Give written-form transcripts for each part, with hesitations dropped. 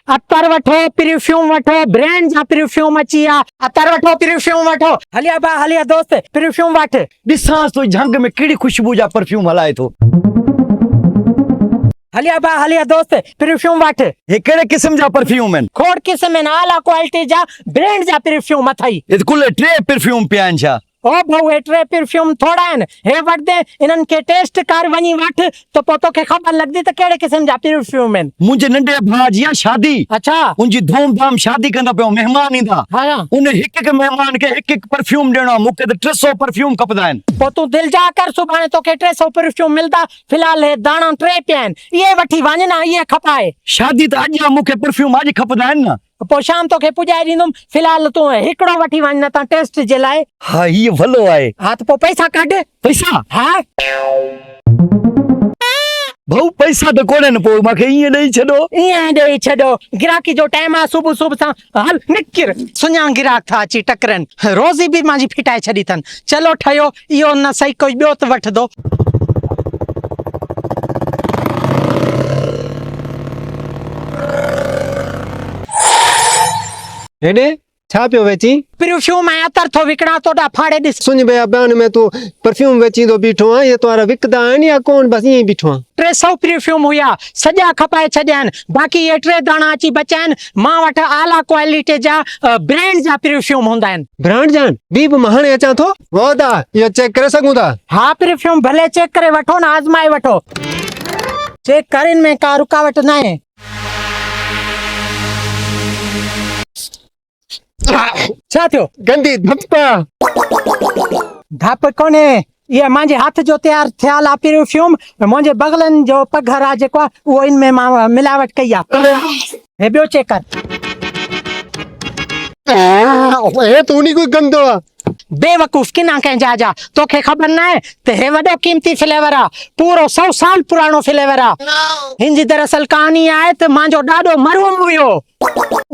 अतर वठो परफ्यूम वठो ब्रांड जा परफ्यूम अची आ अतर वठो परफ्यूम वठो हलिया बा हलिया दोस्त परफ्यूम वठ ॾिसां तो झंग में कहिड़ी खुशबू जा परफ्यूम हलाए थो। हलिया बा हलिया दोस्त परफ्यूम वठ हे कहिड़े क़िस्म जा परफ्यूम आहिनि? खोड़ क़िस्म आहिनि आला क्वालिटी जा ब्रांड जा परफ्यूम अथई। हे कुल 3 परफ्यूम पिया आहिनि छा? ओ भाऊ हे 3 परफ्यूम थोड़ा आहिनि हे वठदे इन्हनि खे टेस्ट कर वञी वठ त पोइ तोखे ख़बर लॻंदी त कहिड़े क़िस्म जा परफ्यूम आहिनि। मुंहिंजे नंढे भाउ जी आहे शादी। अच्छा उनजी धूमधाम शादी कंदा पियो महिमान ईंदा। हा उन हिकु महिमान खे हिकु परफ्यूम ॾियणो आहे। मूंखे त 300 परफ्यूम खपंदा आहिनि। पोइ तूं दिलि जा कर सुभाणे तोखे 300 परफ्यूम मिलंदा। फिलहाल हे दाणा 3 पिया आहिनि इहे वठी वञ न इहे खपाए। शादी त अॼु आहे मूंखे परफ्यूम अॼु खपंदा आहिनि न। पोइ शाम तोखे पुॼाए ॾींदुमि। फिलहाल तूं हिकिड़ो वठी वञ न त टेस्ट जे लाइ। हा हीअ भलो आहे। हा त पोइ पैसा कढ। पैसा? हा भाऊ पैसा त कोन्हे न पोइ मूंखे ईअं ॾेई छॾो। ईअं ॾेई छॾो गिराकी जो टाइम आहे सुबुह सुबुह सां हल निकिर सुञा गिराक था अची टकरनि रोज़ी बि मुंहिंजी फिटाए छॾी अथनि। चलो ठहियो इहो न सही कोई ॿियो त वठंदो। हेॾे छा पियो वेची? परफ्यूम ऐं अतर थो विकिणा तोॾा फाड़े ॾिस। सुन भैया बयान में तू परफ्यूम वेची तो बीठो आहे ये तोरा विकदा आहिनि या कोन बस ईअं ई बीठो आहे? 300 परफ्यूम हुया सॼा खपाए छॾिया आहिनि बाक़ी ये 3 दाणा अची बचिया आहिनि। मां वटि आला क्वालिटी जा ब्रांड जा परफ्यूम हूंदा आहिनि। ब्रांड जान बि हाणे अचां थो वोदा इहो चेक करे सघूं था? हा परफ्यूम भले चेक करे वठो न आज़माए वठो। चेक कर में का रुकावट न आहे। छा थियो? गंदी धप्पा धप कोन्हे ये मुंहिंजे हथ जो तयारु थियल आहे परफ्यूम। मुंहिंजे बगलनि जो पघर आहे जेको आहे उहो इन में मां मिलावट कई आहे। हे ॿियो चेक कर। हे तू नी कोई गंदो आहे। बेवकूफ़ किना कंहिंजा जा तोखे ख़बर न आहे त हे वॾो कीमती फ्लेवर आहे पूरो 100 साल पुराणो फ्लेवर आहे। हिन जी दरअसल कहानी आहे त मुंहिंजो ॾाढो मरहूम हुयो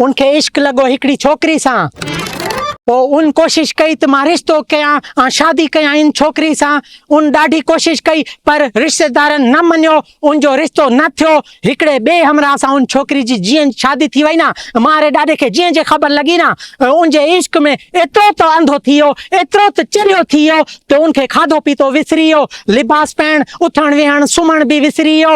उनखे इश्क लॻो हिकिड़ी छोकिरी सां। पोइ उन कोशिश कई त मां रिश्तो कयां ऐं शादी कयां इन छोकिरी सां। उन ॾाढी कोशिश कई पर रिश्तेदारनि न मञियो उनजो रिश्तो न थियो। हिकिड़े ॿिए हमरा सां उन छोकिरी जी जीअं शादी थी वई न मारे ॾाॾे खे जीअं जे ख़बर लॻी न उनजे इश्क में एतिरो त अंधो थी वियो एतिरो त चिरियो थी वियो त उनखे खाधो पीतो विसरी वियो लिबास पाइण उथण वेहण सुम्हण बि विसरी वियो।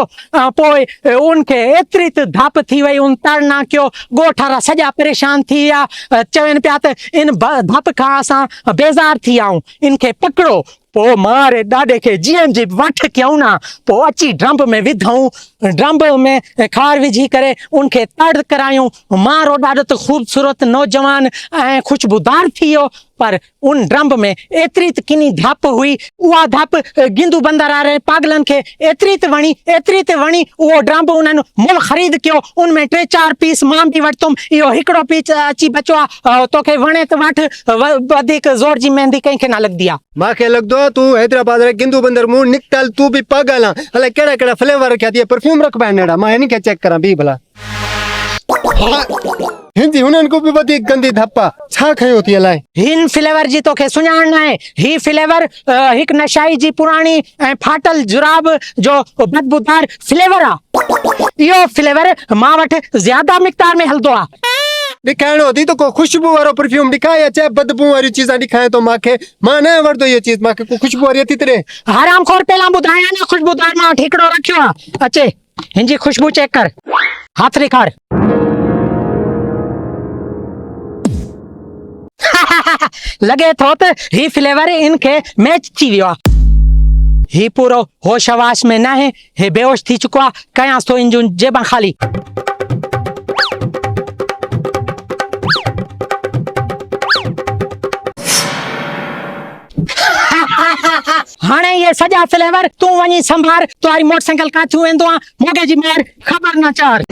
पोइ उनखे एतिरी त धप थी वई उन तर न कयो ॻोठ वारा सॼा परेशान थी विया चवनि पिया त इन धप खां असां बेज़ार थी विया आहियूं इनखे पकड़ो। पोइ मारे ॾाॾे खे जीअं जी वठ कयूं न पोइ अची ड्रम में विधऊं ड्रम में खार विझी करे उनखे तड़ करायूं। मारो ॾाढो त ख़ूबसूरत नौजवान ऐं खुशबूदार थी वियो पर उन ड्रम में एतिरी त किनी धप हुई उहा धप गिंदू बंदर वारे पागलनि खे एतिरी त वणी उहो ड्रम उन्हनि मुल ख़रीद कयो उनमें 3-4 पीस मां बि वरितुमि। इहो हिकिड़ो पीस अची बचो आहे तोखे वणे त वठ वधीक ज़ोर जी मेहंदी कंहिंखे न लॻंदी आहे। मूंखे लॻंदो आहे तू हैदराबाद रे गिंदू बंदर मुंहुं निकतल तू बि पागल आहे। अलाए कहिड़ा कहिड़ा फ्लेवर रखिया थी परफ्यूम रखबा आहिनि अहिड़ा मां हिन खे चेक करां बि भला। हिंदी हुननि को बि वधीक गंदी धप्पा छा खयो थी अलाए। हिन फ्लेवर जी तोखे सुञाण न आहे। ही फ्लेवर हिकु नशाई जी पुराणी ऐं फाटल जुराब जो बदबूदार फ्लेवर आहे। इहो फ्लेवर मां वटि ज्यादा मिक़दार में हलंदो आहे। ॾिखाइणो थी तो को खुशबू वारो परफ्यूम ॾिखाए या चाहे बदबू वारी चीज़ां ॾिखाए तो मूंखे मां न वठंदो इहा चीज़ मूंखे को खुशबू वारी अती तरे। हराम खोर पहिला ॿुधायां न खुशबूदार मां वटि हिकिड़ो रखियो आहे अचे हिनजी खुशबू चेक कर हथ ॾेखार। लॻे थो त ही फ्लेवर इनखे मैच थी वियो आहे। ही पूरो होश हवास में न आहे हे बेहोश थी चुको आहे कयांसि थो इन जूं जेबां ख़ाली। हाणे ये सॼा फ्लेवर तूं वञी संभार तुंहिंजी मोटरसाइकिल काथू वेंदो आहे मोगे जी मेहर ख़बर न चार।